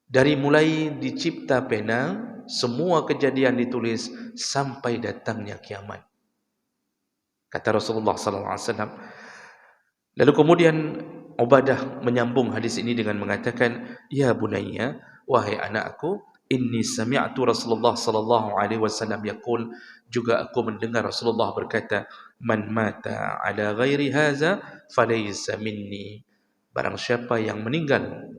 Dari mulai dicipta pena, semua kejadian ditulis sampai datangnya kiamat. Kata Rasulullah sallallahu alaihi wasallam. Lalu kemudian Ubadah menyambung hadis ini dengan mengatakan, "Ya bunayya, wahai anakku, inni sami'tu Rasulullah sallallahu alaihi wasallam yaqul," juga aku mendengar Rasulullah berkata, "Man mata ala ghairi hadza falaysa minni." Barang siapa yang meninggal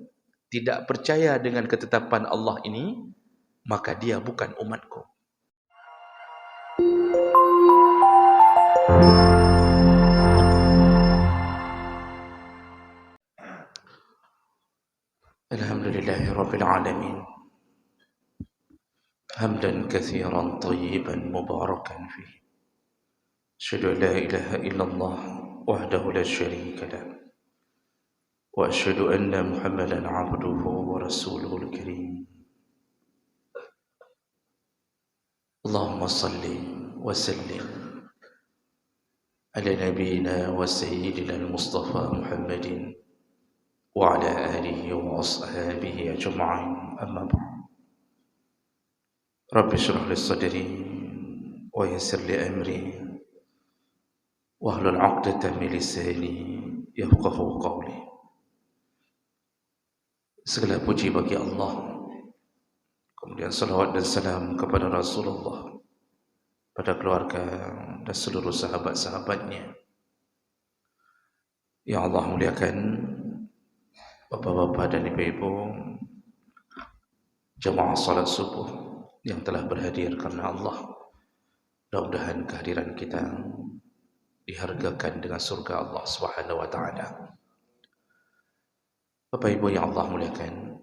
tidak percaya dengan ketetapan Allah ini, maka dia bukan umatku. Alhamdulillahi rabbil alamin. Hamdan katsiran tayyiban mubarakan fihi. Asyhadu an la ilaha illallah wahdahu la syarika lah. Wa asyhadu anna Muhammadan 'abduhu wa rasuluhul karim. Allahumma salli wa sallim ala nabiyyina wa sayyidina al-Mustafa Muhammadin wa ala alihi wa ashabihi ajma'in. Amma ba'd. Rabbi shrah li sadri wa yassir li amri wahlul 'uqdatam min lisani yafqahu qawli. Segala puji bagi Allah, kemudian salawat dan salam kepada Rasulullah, pada keluarga dan seluruh sahabat-sahabatnya. Yang Allah muliakan, bapak-bapak dan ibu-ibu, jemaah salat subuh yang telah berhadir karena Allah. Mudah-mudahan kehadiran kita dihargakan dengan surga Allah Subhanahu wa taala. Bapak Ibu yang Allah muliakan,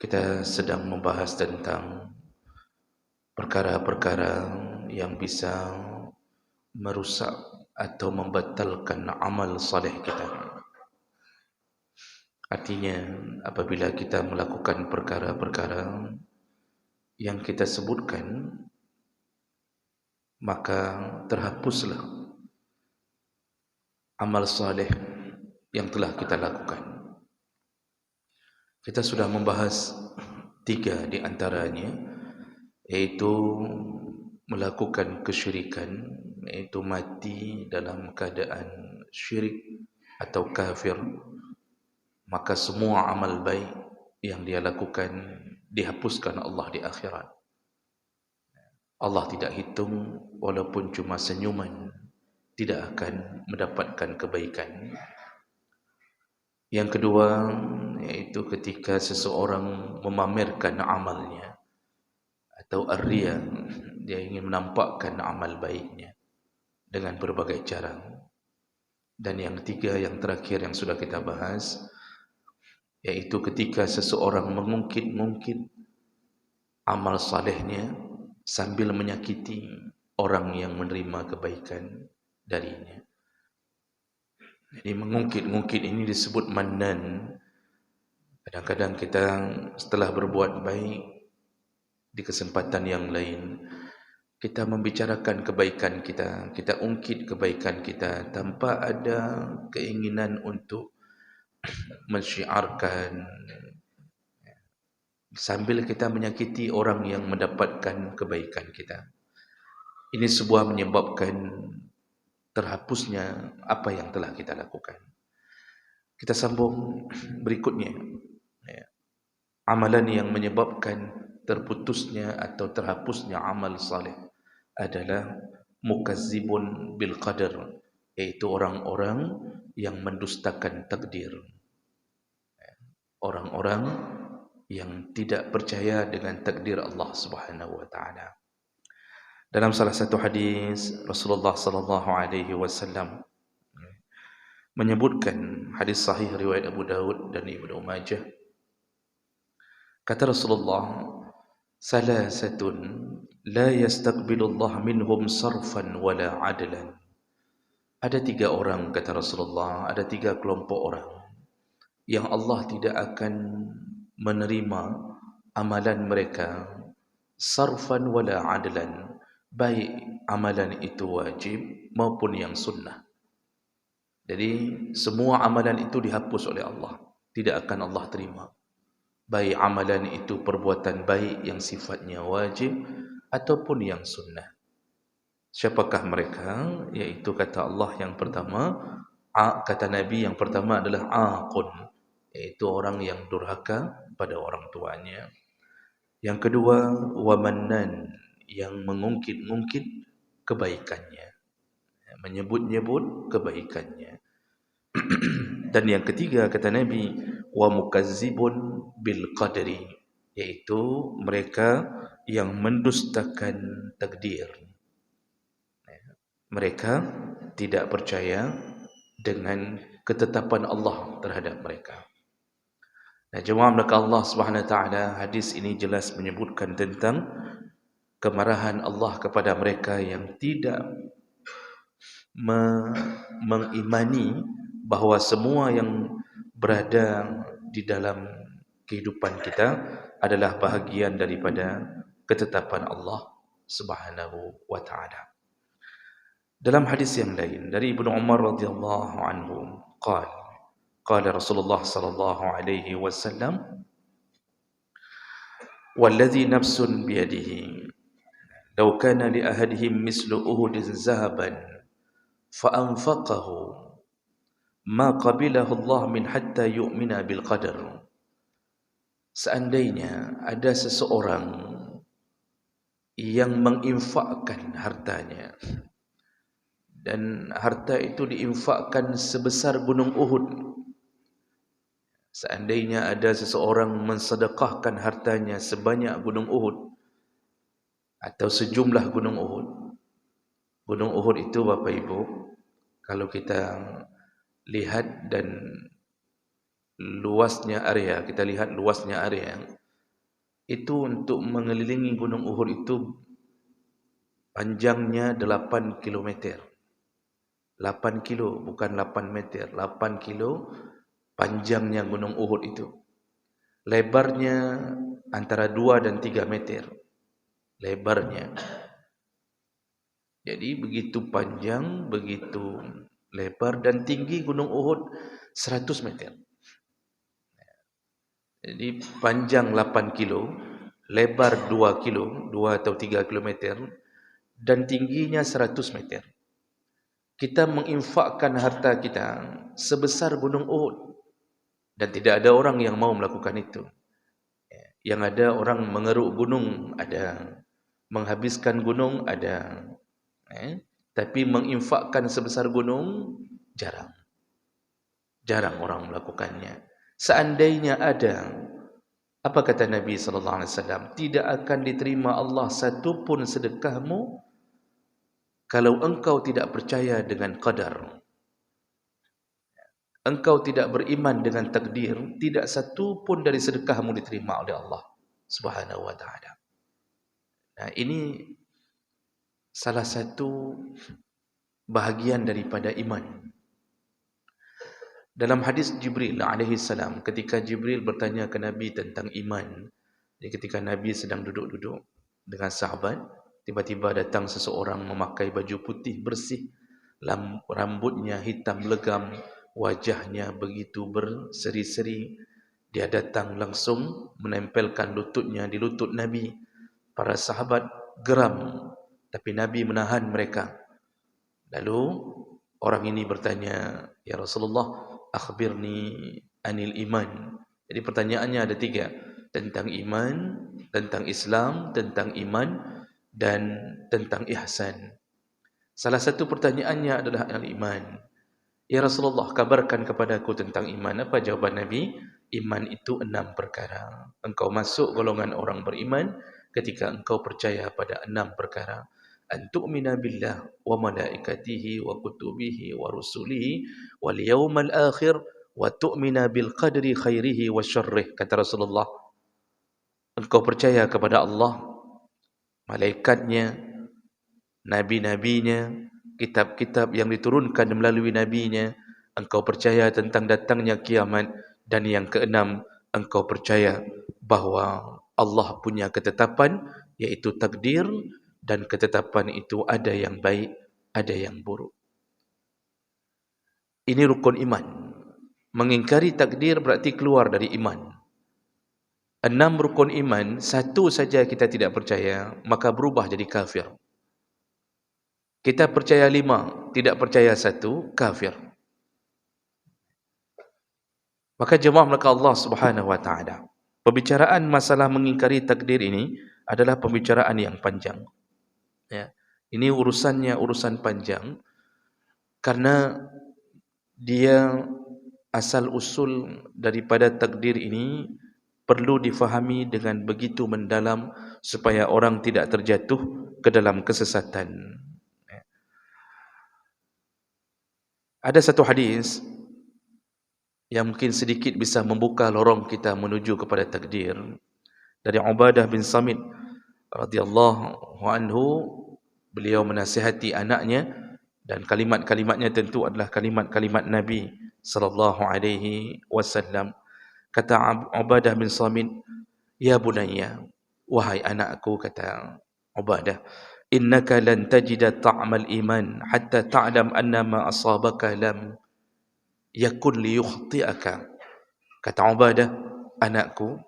kita sedang membahas tentang perkara-perkara yang bisa merusak atau membatalkan amal saleh kita. Artinya, apabila kita melakukan perkara-perkara yang kita sebutkan, maka terhapuslah amal saleh yang telah kita lakukan. Kita sudah membahas 3 di antaranya, yaitu melakukan kesyirikan, yaitu mati dalam keadaan syirik atau kafir, maka semua amal baik yang dia lakukan dihapuskan Allah di akhirat. Allah tidak hitung, walaupun cuma senyuman, tidak akan mendapatkan kebaikan. Yang kedua, yaitu ketika seseorang memamerkan amalnya atau ar-riya, dia ingin menampakkan amal baiknya dengan berbagai cara. Dan yang ketiga, yang terakhir yang sudah kita bahas, yaitu ketika seseorang mengungkit-ungkit amal salehnya sambil menyakiti orang yang menerima kebaikan darinya. Jadi mengungkit-ungkit ini disebut mannan. Kadang-kadang kita setelah berbuat baik, di kesempatan yang lain kita membicarakan kebaikan kita, kita ungkit kebaikan kita tanpa ada keinginan untuk mensyiarkan, sambil kita menyakiti orang yang mendapatkan kebaikan kita. Ini sebuah menyebabkan terhapusnya apa yang telah kita lakukan. Kita sambung berikutnya. Amalan yang menyebabkan terputusnya atau terhapusnya amal saleh adalah mukazzibun bil qadar, yaitu orang-orang yang mendustakan takdir. Orang-orang yang tidak percaya dengan takdir Allah Subhanahu wa taala. Dalam salah satu hadis Rasulullah sallallahu alaihi wasallam menyebutkan, hadis sahih riwayat Abu Dawud dan Ibnu Majah, kata Rasulullah, "Salasatun la yastaqbilu Allah minhum sarfan wala adlan." Ada 3 orang, kata Rasulullah, ada 3 kelompok orang yang Allah tidak akan menerima amalan mereka sarfan wala adlan, baik amalan itu wajib maupun yang sunnah. Jadi semua amalan itu dihapus oleh Allah, tidak akan Allah terima, baik amalan itu perbuatan baik yang sifatnya wajib ataupun yang sunnah. Siapakah mereka? Yaitu kata Allah yang pertama, kata Nabi yang pertama adalah aqun, yaitu orang yang durhaka pada orang tuanya. Yang kedua, wamannan, yang mengungkit-ungkit kebaikannya, menyebut-nyebut kebaikannya. Dan yang ketiga kata Nabi, wa mukazzibun bil qadri, yaitu mereka yang mendustakan takdir. Mereka tidak percaya dengan ketetapan Allah terhadap mereka. Nah, jemaah belakang Allah Subhanahu wa taala, hadis ini jelas menyebutkan tentang kemarahan Allah kepada mereka yang tidak mengimani bahawa semua yang berada di dalam kehidupan kita adalah bahagian daripada ketetapan Allah Subhanahu wa taala. Dalam hadis yang lain dari Ibnu Umar radhiyallahu anhu, qala Rasulullah sallallahu alaihi wasallam, "Walladhi nafsun biyadihi, law kana li ahadihim mislu Uhudin zahaban fa anfaqahu ma qabilahu Allah min hatta yu'mina bil qadar." Seandainya ada seseorang yang menginfakkan hartanya, dan harta itu diinfakkan sebesar gunung Uhud. Seandainya ada seseorang mensedekahkan hartanya sebanyak gunung Uhud atau sejumlah gunung Uhud. Gunung Uhud itu Bapak Ibu, kalau kita lihat dan luasnya area, kita lihat luasnya area, itu untuk mengelilingi gunung Uhud itu panjangnya 8 kilometer. 8 kilo, bukan 8 meter, 8 kilo panjangnya gunung Uhud itu. Lebarnya antara 2 dan 3 meter lebarnya. Jadi begitu panjang, begitu lebar, dan tinggi gunung Uhud 100 meter. Jadi panjang 8 kilo, lebar 2 kilo, 2 atau 3 kilometer, dan tingginya 100 meter. Kita menginfakkan harta kita sebesar gunung Uhud, dan tidak ada orang yang mau melakukan itu. Yang ada orang mengeruk gunung, ada menghabiskan gunung, ada. Tapi menginfakkan sebesar gunung, jarang. Jarang orang melakukannya. Seandainya ada, apa kata Nabi SAW? Tidak akan diterima Allah satu pun sedekahmu kalau engkau tidak percaya dengan qadar. Engkau tidak beriman dengan takdir, tidak satu pun dari sedekahmu diterima oleh Allah Subhanahu wa taala. Nah, ini salah satu bahagian daripada iman. Dalam hadis Jibril alaihi salam, ketika Jibril bertanya ke Nabi tentang iman, ketika Nabi sedang duduk-duduk dengan sahabat, tiba-tiba datang seseorang memakai baju putih bersih, rambutnya hitam legam, wajahnya begitu berseri-seri. Dia datang langsung menempelkan lututnya di lutut Nabi. Para sahabat geram, tapi Nabi menahan mereka. Lalu orang ini bertanya, "Ya Rasulullah, akhbirni anil iman." Jadi pertanyaannya ada 3, tentang iman, tentang Islam, tentang iman, dan tentang ihsan. Salah satu pertanyaannya adalah al-iman. "Ya Rasulullah, kabarkan kepadaku tentang iman." Apa jawaban Nabi? Iman itu 6 perkara. Engkau masuk golongan orang beriman ketika engkau percaya pada 6 perkara. An tu'mina billah wa malaikatihi wa kutubihi wa rusulihi wal yawmal akhir wa tu'mina bil qadri khairihi wa syarrih. Kata Rasulullah, engkau percaya kepada Allah, malaikatnya, nabi-nabinya, kitab-kitab yang diturunkan melalui nabinya. Engkau percaya tentang datangnya kiamat. Dan yang keenam, engkau percaya bahawa Allah punya ketetapan, yaitu takdir, dan ketetapan itu ada yang baik, ada yang buruk. Ini rukun iman. Mengingkari takdir berarti keluar dari iman. 6 rukun iman, satu saja kita tidak percaya, maka berubah jadi kafir. Kita percaya 5, tidak percaya 1, kafir. Maka jemaah maka Allah Subhanahu wa taala, pembicaraan masalah mengingkari takdir ini adalah pembicaraan yang panjang. Ya. Ini urusannya urusan panjang karena dia asal usul daripada takdir ini perlu difahami dengan begitu mendalam supaya orang tidak terjatuh ke dalam kesesatan. Ada satu hadis yang mungkin sedikit bisa membuka lorong kita menuju kepada takdir, dari Ubadah bin Samit radhiyallahu anhu. Beliau menasihati anaknya dan kalimat-kalimatnya tentu adalah kalimat-kalimat Nabi sallallahu alaihi wasallam. Kata Ubadah bin Samit, "Ya bunayya, wahai anakku," kata Ubadah, "innaka lan tajida ta'mal iman hatta ta'lam anna ma asabaka lam yakun liyukhti'aka." Kata Ubadah, "Anakku,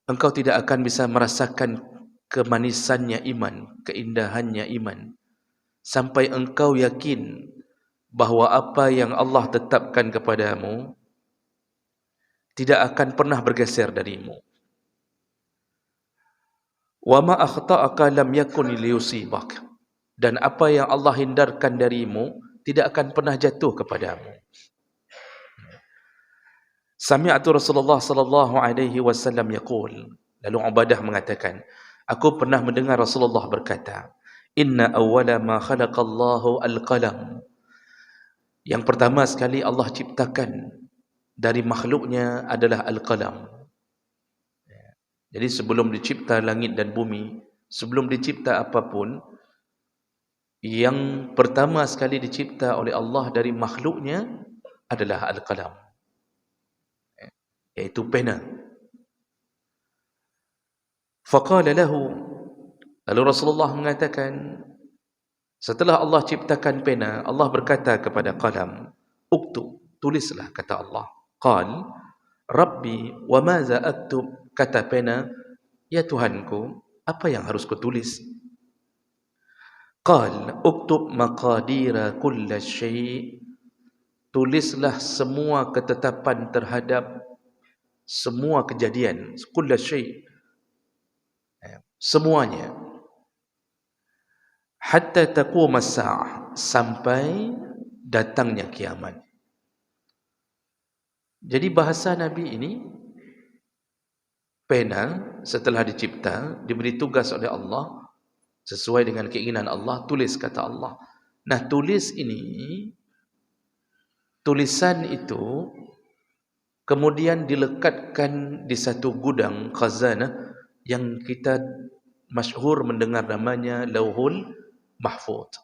engkau tidak akan bisa merasakan kemanisannya iman, keindahannya iman, sampai engkau yakin bahawa apa yang Allah tetapkan kepadamu tidak akan pernah bergeser darimu. Wa ma akhta'aka lam yakun liyusibak." Dan apa yang Allah hindarkan darimu tidak akan pernah jatuh kepadamu. Sami'tu Rasulullah sallallahu alaihi wasallam yaqul. Lalu Ubadah mengatakan, aku pernah mendengar Rasulullah berkata, "Inna awwala ma khalaqallahu al-qalam." Yang pertama sekali Allah ciptakan dari makhluknya adalah al-qalam. Jadi sebelum dicipta langit dan bumi, sebelum dicipta apapun, yang pertama sekali dicipta oleh Allah dari makhluknya adalah al-qalam, yaitu pena. Faqala lahu, lalu Rasulullah mengatakan, setelah Allah ciptakan pena, Allah berkata kepada qalam, "Uktub," tulislah, kata Allah. Qal, "Rabbi, wa maza aktub?" Kata pena, "Ya Tuhanku, apa yang harus kutulis?" Qal, "Uktub maqadira kulla syai'." Tulislah semua ketetapan terhadap semua kejadian, kulla syai', semuanya. Hatta taqum as-sa'ah, sampai datangnya kiamat. Jadi bahasa Nabi ini, pena setelah dicipta, diberi tugas oleh Allah, sesuai dengan keinginan Allah, tulis, kata Allah. Nah, tulis ini, tulisan itu kemudian dilekatkan di satu gudang khazanah yang kita masyhur mendengar namanya Lauhul Mahfuz.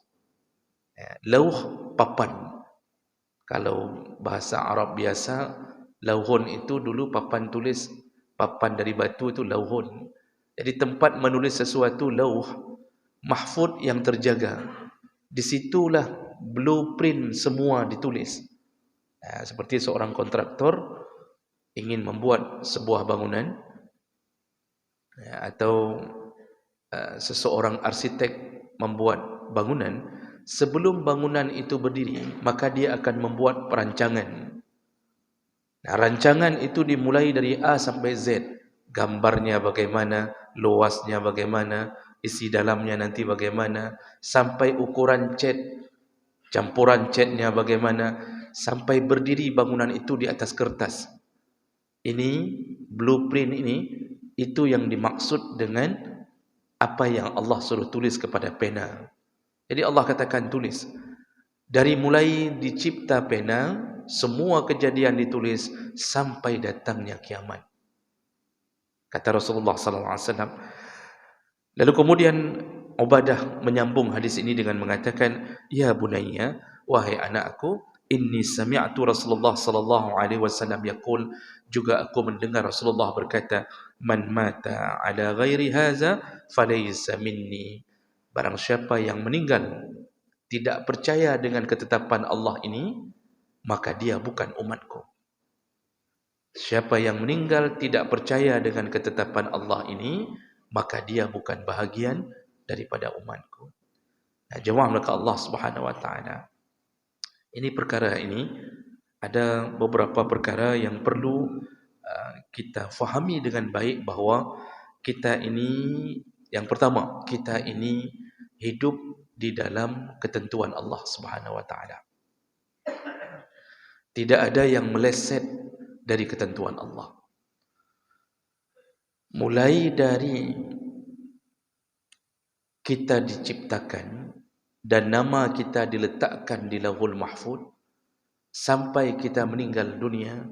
Lauh, papan. Kalau bahasa Arab biasa, lauhun itu dulu papan tulis, papan dari batu itu lauhun. Jadi tempat menulis sesuatu, lauh mahfuz yang terjaga. Disitulah blueprint semua ditulis. Seperti seorang kontraktor ingin membuat sebuah bangunan, atau seseorang arsitek membuat bangunan, sebelum bangunan itu berdiri, maka dia akan membuat perancangan. Nah, rancangan itu dimulai dari A sampai Z. Gambarnya bagaimana, luasnya bagaimana, isi dalamnya nanti bagaimana, sampai ukuran cat, campuran catnya bagaimana, sampai berdiri bangunan itu di atas kertas. Ini blueprint ini, itu yang dimaksud dengan apa yang Allah suruh tulis kepada pena. Jadi Allah katakan tulis. Dari mulai dicipta pena, semua kejadian ditulis sampai datangnya kiamat. Kata Rasulullah sallallahu alaihi wasallam. Lalu kemudian Ubadah menyambung hadis ini dengan mengatakan, "Ya bunayya, wahai anakku, inni sami'tu Rasulullah sallallahu alaihi wasallam yaqul." Juga aku mendengar Rasulullah berkata, "Man mata ala ghairi hadza falaysa minni." Barang siapa yang meninggal tidak percaya dengan ketetapan Allah ini, maka dia bukan umatku. Siapa yang meninggal tidak percaya dengan ketetapan Allah ini, maka dia bukan bahagian daripada umatku. Nah, jawablah ke Allah Subhanahu wa taala. Ini perkara ini ada beberapa perkara yang perlu kita fahami dengan baik, bahawa kita ini, yang pertama, kita ini hidup di dalam ketentuan Allah Subhanahu wa taala. Tidak ada yang meleset dari ketentuan Allah. Mulai dari kita diciptakan dan nama kita diletakkan di Lauhul Mahfuz, sampai kita meninggal dunia,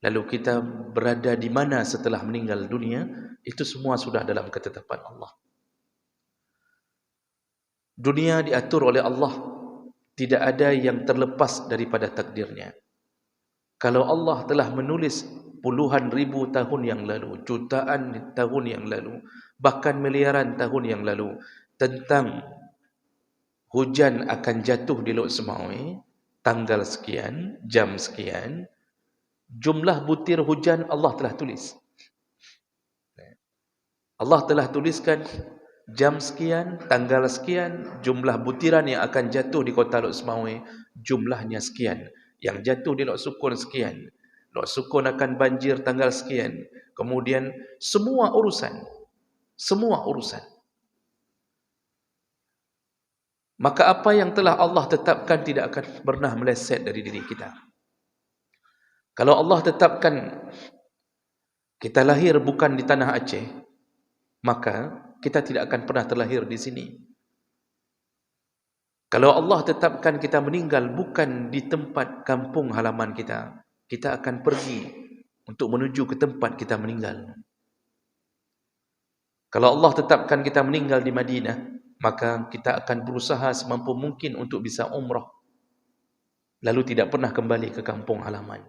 lalu kita berada di mana setelah meninggal dunia, itu semua sudah dalam ketetapan Allah. Dunia diatur oleh Allah, tidak ada yang terlepas daripada takdirnya. Kalau Allah telah menulis puluhan ribu tahun yang lalu, jutaan tahun yang lalu, bahkan miliaran tahun yang lalu, tentang hujan akan jatuh di Laut Semawi, tanggal sekian, jam sekian, jumlah butir hujan Allah telah tulis. Allah telah tuliskan jam sekian, tanggal sekian, jumlah butiran yang akan jatuh di kota Laut Semawi, jumlahnya sekian. Yang jatuh di Laut Sukun sekian. Laut Sukun akan banjir tanggal sekian. Kemudian semua urusan. Maka apa yang telah Allah tetapkan tidak akan pernah meleset dari diri kita. Kalau Allah tetapkan kita lahir bukan di tanah Aceh, maka kita tidak akan pernah terlahir di sini. Kalau Allah tetapkan kita meninggal bukan di tempat kampung halaman kita, kita akan pergi untuk menuju ke tempat kita meninggal. Kalau Allah tetapkan kita meninggal di Madinah, maka kita akan berusaha semampu mungkin untuk bisa umrah, lalu tidak pernah kembali ke kampung halaman.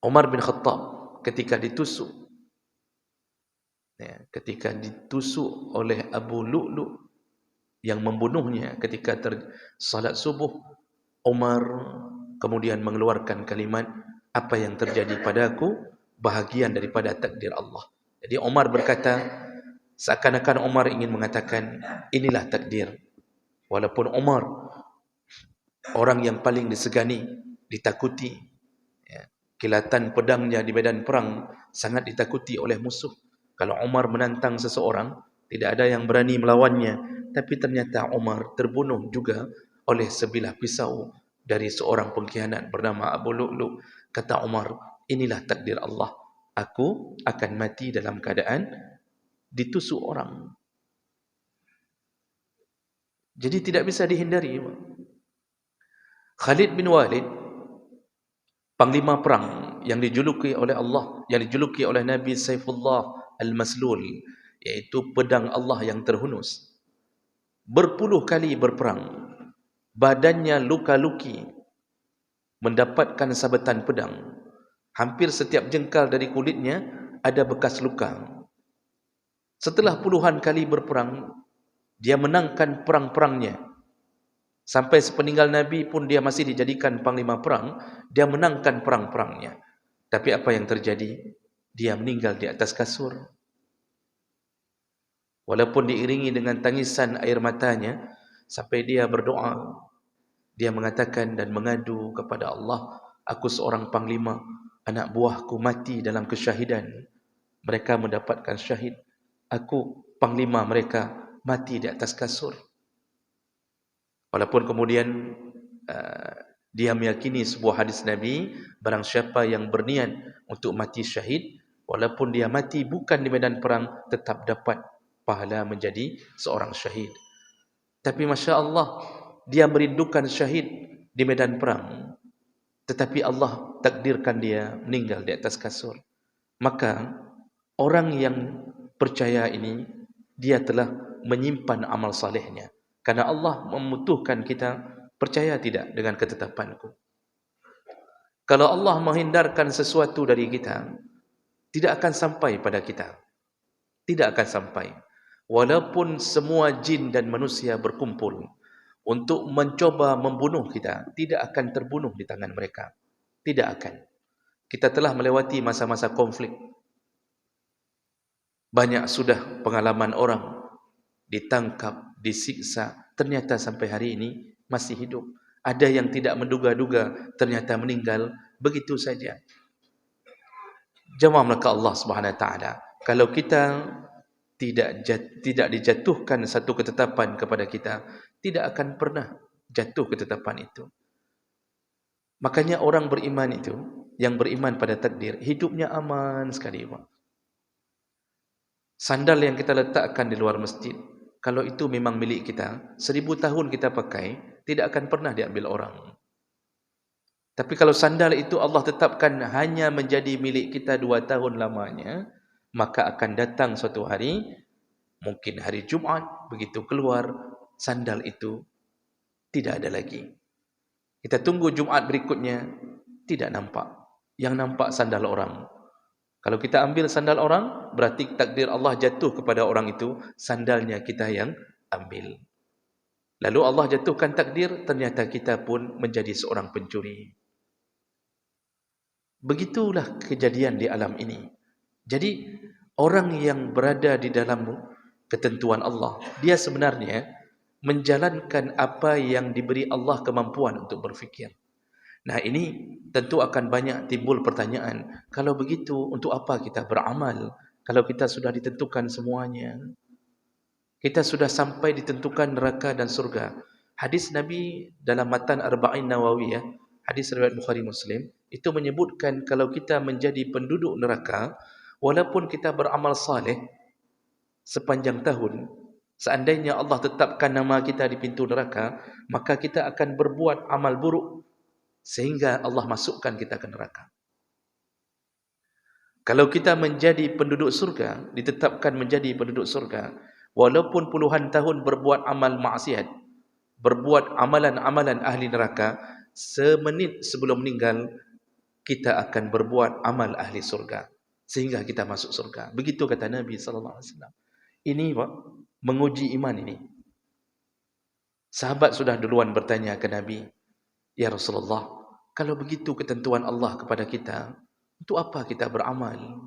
Umar bin Khattab ketika ditusuk oleh Abu Lu'lu' yang membunuhnya ketika salat subuh, Umar kemudian mengeluarkan kalimat, apa yang terjadi padaku bahagian daripada takdir Allah. Jadi Umar berkata, seakan-akan Umar ingin mengatakan, inilah takdir. Walaupun Umar orang yang paling disegani, ditakuti, kilatan pedangnya di medan perang sangat ditakuti oleh musuh. Kalau Umar menantang seseorang, tidak ada yang berani melawannya. Tapi ternyata Umar terbunuh juga oleh sebilah pisau dari seorang pengkhianat bernama Abu Lu'lu'. Kata Umar, inilah takdir Allah. Aku akan mati dalam keadaan ditusuk orang. Jadi tidak bisa dihindari. Khalid bin Walid, panglima perang yang dijuluki oleh Allah, yang dijuluki oleh Nabi Saifullah Al-Maslul, yaitu pedang Allah yang terhunus. Berpuluh kali berperang, badannya luka-luki, mendapatkan sabetan pedang. Hampir setiap jengkal dari kulitnya ada bekas luka. Setelah puluhan kali berperang, dia menangkan perang-perangnya. Sampai sepeninggal Nabi pun dia masih dijadikan panglima perang, dia menangkan perang-perangnya. Tapi apa yang terjadi? Dia meninggal di atas kasur. Walaupun diiringi dengan tangisan air matanya, sampai dia berdoa, dia mengatakan dan mengadu kepada Allah, aku seorang panglima, anak buahku mati dalam kesyahidan, mereka mendapatkan syahid, aku panglima mereka mati di atas kasur. Walaupun kemudian dia meyakini sebuah hadis Nabi, barang siapa yang berniat untuk mati syahid, walaupun dia mati bukan di medan perang, tetap dapat pahala menjadi seorang syahid. Tapi Masya Allah, dia merindukan syahid di medan perang, tetapi Allah takdirkan dia meninggal di atas kasur. Maka orang yang percaya ini, dia telah menyimpan amal salehnya. Karena Allah membutuhkan kita percaya tidak dengan ketetapanku. Kalau Allah menghindarkan sesuatu dari kita, tidak akan sampai pada kita. Tidak akan sampai. Walaupun semua jin dan manusia berkumpul untuk mencoba membunuh kita, tidak akan terbunuh di tangan mereka. Tidak akan. Kita telah melewati masa-masa konflik. Banyak sudah pengalaman orang ditangkap, disiksa, ternyata sampai hari ini masih hidup. Ada yang tidak menduga-duga, ternyata meninggal begitu saja. Jawab mereka Allah Subhanahu Wa Taala. Kalau kita tidak dijatuhkan satu ketetapan kepada kita, tidak akan pernah jatuh ketetapan itu. Makanya orang beriman itu, yang beriman pada takdir, hidupnya aman sekali, Pak. Sandal yang kita letakkan di luar masjid, kalau itu memang milik kita, 1000 tahun kita pakai, tidak akan pernah diambil orang. Tapi kalau sandal itu Allah tetapkan hanya menjadi milik kita 2 tahun lamanya, maka akan datang suatu hari, mungkin hari Jumaat, begitu keluar, sandal itu tidak ada lagi. Kita tunggu Jumaat berikutnya, tidak nampak. Yang nampak sandal orang. Kalau kita ambil sandal orang, berarti takdir Allah jatuh kepada orang itu, sandalnya kita yang ambil. Lalu Allah jatuhkan takdir, ternyata kita pun menjadi seorang pencuri. Begitulah kejadian di alam ini. Jadi, orang yang berada di dalam ketentuan Allah, dia sebenarnya menjalankan apa yang diberi Allah kemampuan untuk berfikir. Nah, ini tentu akan banyak timbul pertanyaan. Kalau begitu, untuk apa kita beramal? Kalau kita sudah ditentukan semuanya. Kita sudah sampai ditentukan neraka dan surga. Hadis Nabi dalam matan Arba'in Nawawiyah, hadis riwayat Bukhari Muslim, itu menyebutkan kalau kita menjadi penduduk neraka, walaupun kita beramal saleh sepanjang tahun, seandainya Allah tetapkan nama kita di pintu neraka, maka kita akan berbuat amal buruk sehingga Allah masukkan kita ke neraka. Kalau kita menjadi penduduk surga, ditetapkan menjadi penduduk surga, walaupun puluhan tahun berbuat amal maksiat, berbuat amalan-amalan ahli neraka, semenit sebelum meninggal, kita akan berbuat amal ahli surga, sehingga kita masuk surga. Begitu kata Nabi SAW. Ini Pak, menguji iman ini. Sahabat sudah duluan bertanya ke Nabi, "Ya Rasulullah, kalau begitu ketentuan Allah kepada kita, untuk apa kita beramal?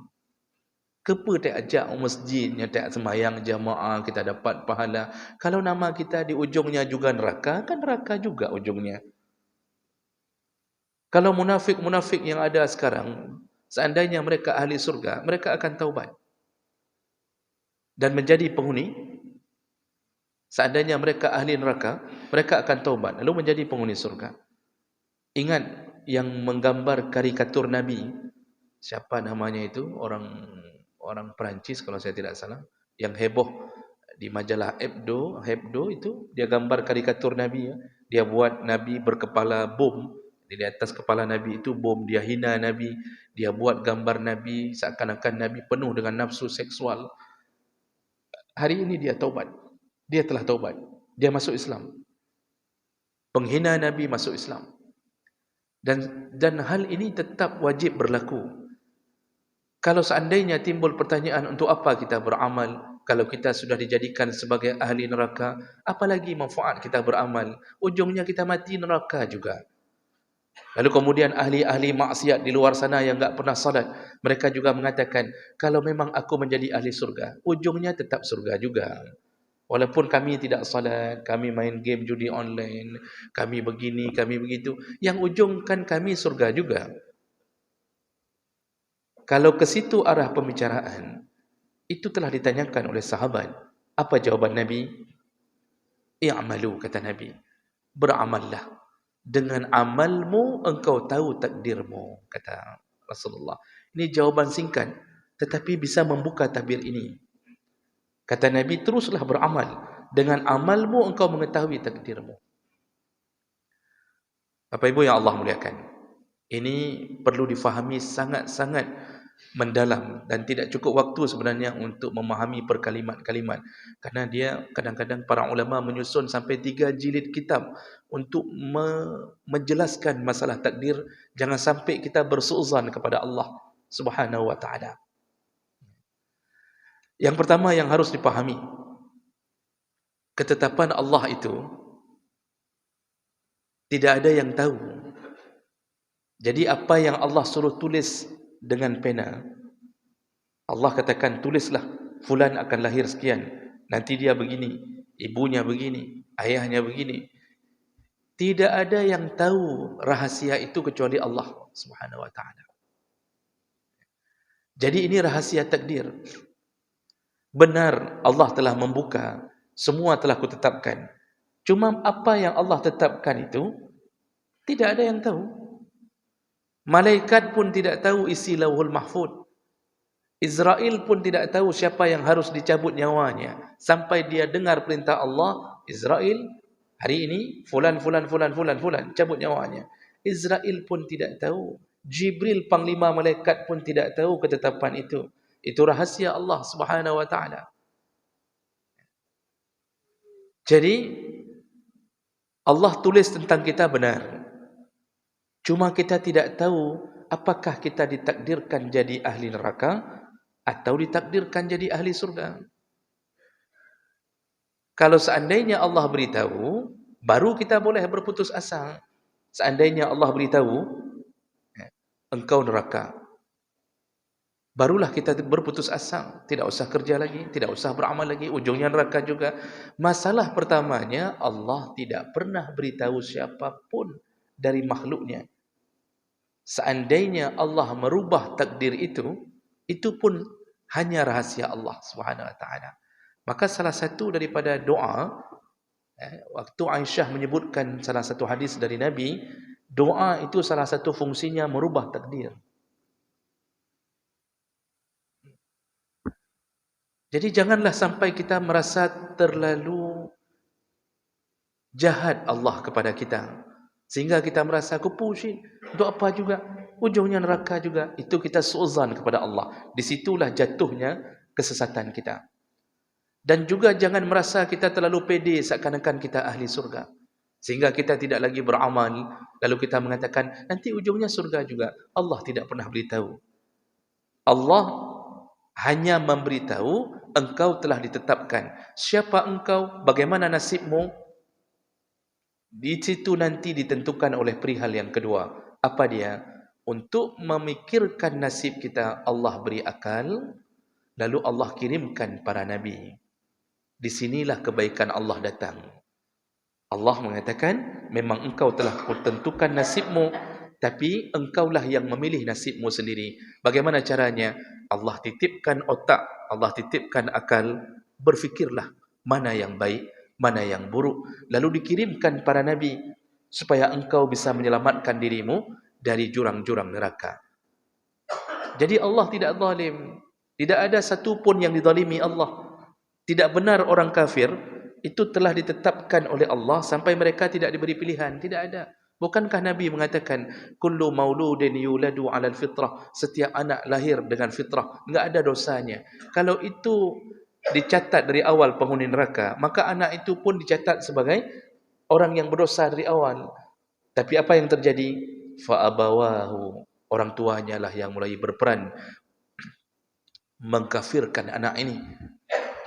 Kenapa tak ajak masjidnya, tak sembahyang jamaah, kita dapat pahala. Kalau nama kita di ujungnya juga neraka, kan neraka juga ujungnya. Kalau munafik-munafik yang ada sekarang, seandainya mereka ahli surga, mereka akan taubat dan menjadi penghuni. Seandainya mereka ahli neraka, mereka akan taubat lalu menjadi penghuni surga." Ingat yang menggambar karikatur Nabi, siapa namanya itu, orang Perancis kalau saya tidak salah, yang heboh di majalah Hebdo itu, dia gambar karikatur Nabi ya. Dia buat Nabi berkepala bom, di atas kepala Nabi itu bom, dia hina Nabi, dia buat gambar Nabi seakan-akan Nabi penuh dengan nafsu seksual. Hari ini dia taubat. Dia telah taubat. Dia masuk Islam. Penghina Nabi masuk Islam. Dan hal ini tetap wajib berlaku. Kalau seandainya timbul pertanyaan untuk apa kita beramal, kalau kita sudah dijadikan sebagai ahli neraka, apalagi manfaat kita beramal? Ujungnya kita mati neraka juga. Lalu kemudian ahli-ahli maksiat di luar sana yang enggak pernah salat, mereka juga mengatakan, kalau memang aku menjadi ahli surga, ujungnya tetap surga juga. Walaupun kami tidak salat, kami main game judi online, kami begini, kami begitu, yang ujung kan kami surga juga. Kalau ke situ arah pembicaraan, itu telah ditanyakan oleh sahabat. Apa jawaban Nabi? I'malu, kata Nabi. Beramallah. Dengan amalmu engkau tahu takdirmu, kata Rasulullah. Ini jawaban singkat, tetapi bisa membuka tabir ini. Kata Nabi, teruslah beramal. Dengan amalmu engkau mengetahui takdirmu. Bapak Ibu yang Allah muliakan, ini perlu difahami sangat-sangat mendalam dan tidak cukup waktu sebenarnya untuk memahami perkalimat-kalimat, karena dia kadang-kadang para ulama menyusun sampai 3 jilid kitab untuk menjelaskan masalah takdir. Jangan sampai kita bersuuzan kepada Allah Subhanahu wa taala. Yang pertama yang harus dipahami, ketetapan Allah itu tidak ada yang tahu Jadi apa yang Allah suruh tulis dengan pena, Allah katakan tulislah fulan akan lahir sekian, nanti dia begini, ibunya begini, ayahnya begini. Tidak ada yang tahu rahasia itu kecuali Allah Subhanahu wa taala. Jadi ini rahasia takdir. Benar Allah telah membuka, semua telah kutetapkan. Cuma apa yang Allah tetapkan itu tidak ada yang tahu. Malaikat pun tidak tahu isi Lauhul Mahfuz. Israel pun tidak tahu siapa yang harus dicabut nyawanya. Sampai dia dengar perintah Allah, Israel, hari ini, fulan, cabut nyawanya. Israel pun tidak tahu. Jibril, panglima malaikat pun tidak tahu ketetapan itu. Itu rahasia Allah Subhanahu wa taala. Jadi, Allah tulis tentang kita benar. Cuma kita tidak tahu apakah kita ditakdirkan jadi ahli neraka atau ditakdirkan jadi ahli surga. Kalau seandainya Allah beritahu, baru kita boleh berputus asa. Seandainya Allah beritahu, engkau neraka, barulah kita berputus asa. Tidak usah kerja lagi, tidak usah beramal lagi, ujungnya neraka juga. Masalah pertamanya, Allah tidak pernah beritahu siapapun dari makhluknya. Seandainya Allah merubah takdir itu pun hanya rahasia Allah Subhanahu wa taala. Maka salah satu daripada doa, waktu Aisyah menyebutkan salah satu hadis dari Nabi, doa itu salah satu fungsinya merubah takdir. Jadi janganlah sampai kita merasa terlalu jahat Allah kepada kita, sehingga kita merasa aku pusing, untuk apa juga, ujungnya neraka juga. Itu kita suuzan kepada Allah. Disitulah jatuhnya kesesatan kita. Dan juga jangan merasa kita terlalu pede seakan-akan kita ahli surga, sehingga kita tidak lagi beramal, lalu kita mengatakan nanti ujungnya surga juga. Allah tidak pernah beritahu. Allah hanya memberitahu engkau telah ditetapkan. Siapa engkau, bagaimana nasibmu, di situ nanti ditentukan oleh perihal yang kedua. Apa dia? Untuk memikirkan nasib kita, Allah beri akal, lalu Allah kirimkan para nabi. Di sinilah kebaikan Allah datang. Allah mengatakan, memang engkau telah kutentukan nasibmu, tapi engkaulah yang memilih nasibmu sendiri. Bagaimana caranya? Allah titipkan otak, Allah titipkan akal, berfikirlah mana yang baik, mana yang buruk. Lalu dikirimkan para nabi, supaya engkau bisa menyelamatkan dirimu dari jurang-jurang neraka. Jadi Allah tidak zalim. Tidak ada satu pun yang dizalimi Allah. Tidak benar orang kafir itu telah ditetapkan oleh Allah sampai mereka tidak diberi pilihan. Tidak ada. Bukankah Nabi mengatakan kullu mauludin yuladu 'alal fitrah, setiap anak lahir dengan fitrah, enggak ada dosanya. Kalau itu dicatat dari awal penghuni neraka, maka anak itu pun dicatat sebagai orang yang berdosa dari awal. Tapi apa yang terjadi? Fa abawahu, orang tuanya lah yang mulai berperan mengkafirkan anak ini.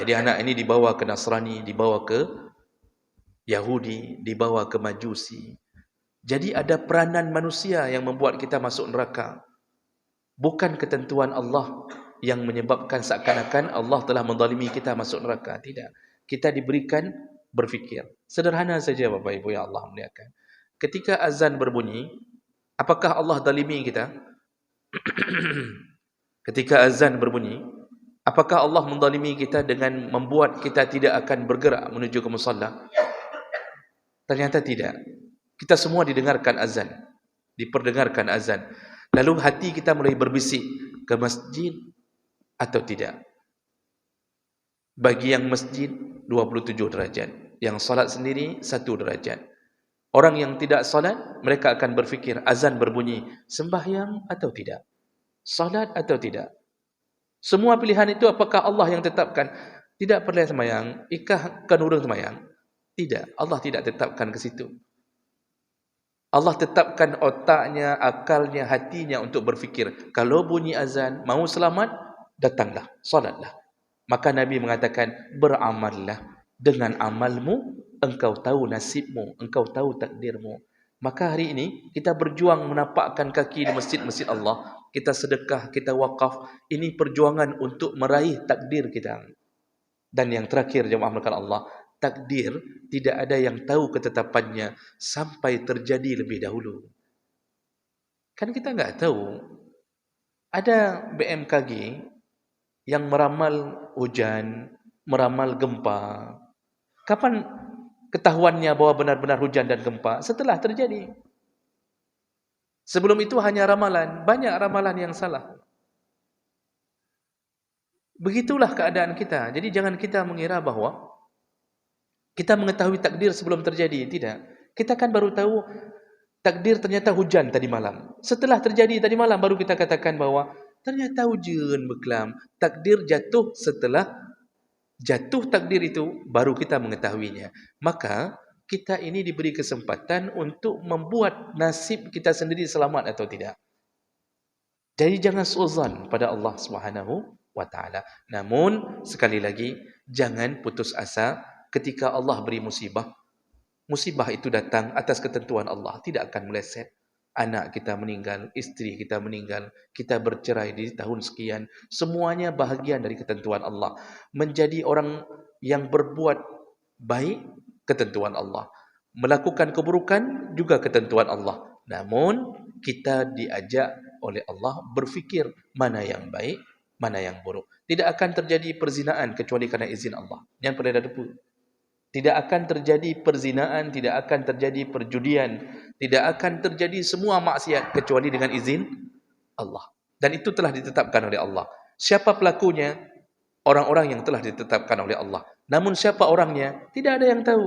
Jadi anak ini dibawa ke Nasrani, dibawa ke Yahudi, dibawa ke Majusi. Jadi ada peranan manusia yang membuat kita masuk neraka. Bukan ketentuan Allah yang menyebabkan seakan-akan Allah telah menzalimi kita masuk neraka. Tidak. Kita diberikan berfikir. Sederhana saja Bapak Ibu yang Allah muliakan. Ketika azan berbunyi, apakah Allah zalimi kita? Ketika azan berbunyi, apakah Allah menzalimi kita dengan membuat kita tidak akan bergerak menuju ke musalla? Ternyata tidak. Kita semua didengarkan azan, diperdengarkan azan. Lalu hati kita mulai berbisik, ke masjid atau tidak. Bagi yang masjid 27 derajat, yang salat sendiri 1 derajat. Orang yang tidak salat, mereka akan berfikir azan berbunyi, sembahyang atau tidak, salat atau tidak. Semua pilihan itu apakah Allah yang tetapkan? Tidak perlu sembahyang, ikah kanurung sembahyang. Tidak, Allah tidak tetapkan ke situ. Allah tetapkan otaknya, akalnya, hatinya untuk berfikir. Kalau bunyi azan, mau selamat, datanglah, salatlah. Maka Nabi mengatakan, beramallah. Dengan amalmu, engkau tahu nasibmu, engkau tahu takdirmu. Maka hari ini kita berjuang menapakkan kaki di masjid-masjid Allah, kita sedekah, kita wakaf, ini perjuangan untuk meraih takdir kita. Dan yang terakhir jemaah melakukan Allah, takdir tidak ada yang tahu ketetapannya sampai terjadi lebih dahulu. Kan kita enggak tahu. Ada BMKG yang meramal hujan, meramal gempa. Kapan ketahuannya bahwa benar-benar hujan dan gempa? Setelah terjadi. Sebelum itu hanya ramalan, banyak ramalan yang salah. Begitulah keadaan kita. Jadi jangan kita mengira bahwa kita mengetahui takdir sebelum terjadi. Tidak. Kita kan baru tahu takdir ternyata hujan tadi malam. Setelah terjadi tadi malam baru kita katakan bahwa ternyata hujan berkelam. Takdir jatuh setelah jatuh takdir itu baru kita mengetahuinya. Maka kita ini diberi kesempatan untuk membuat nasib kita sendiri selamat atau tidak. Jadi jangan suuzan pada Allah Subhanahu wa taala. Namun sekali lagi jangan putus asa ketika Allah beri musibah. Musibah itu datang atas ketentuan Allah, tidak akan meleset. Anak kita meninggal, istri kita meninggal, kita bercerai di tahun sekian, semuanya bahagian dari ketentuan Allah. Menjadi orang yang berbuat baik, ketentuan Allah. Melakukan keburukan, juga ketentuan Allah. Namun, kita diajak oleh Allah berfikir mana yang baik, mana yang buruk. Tidak akan terjadi perzinaan kecuali karena izin Allah. Yang pada depan. Tidak akan terjadi perzinaan, tidak akan terjadi perjudian, tidak akan terjadi semua maksiat kecuali dengan izin Allah. Dan itu telah ditetapkan oleh Allah. Siapa pelakunya? Orang-orang yang telah ditetapkan oleh Allah. Namun siapa orangnya? Tidak ada yang tahu.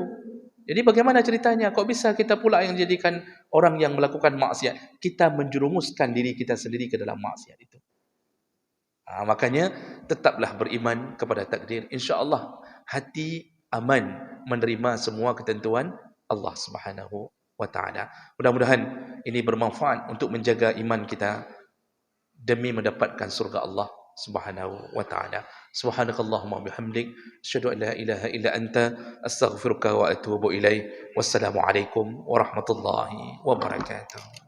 Jadi bagaimana ceritanya? Kok bisa kita pula yang jadikan orang yang melakukan maksiat? Kita menjerumuskan diri kita sendiri ke dalam maksiat itu. Makanya tetaplah beriman kepada takdir. InsyaAllah hati aman menerima semua ketentuan Allah Subhanahu wa taala. Mudah-mudahan ini bermanfaat untuk menjaga iman kita demi mendapatkan surga Allah Subhanahu wa taala. Subhanakallahumma bihamdik asyhadu an la ilaha illa anta astaghfiruka wa atubu ilaik. Wassalamu alaikum warahmatullahi wabarakatuh.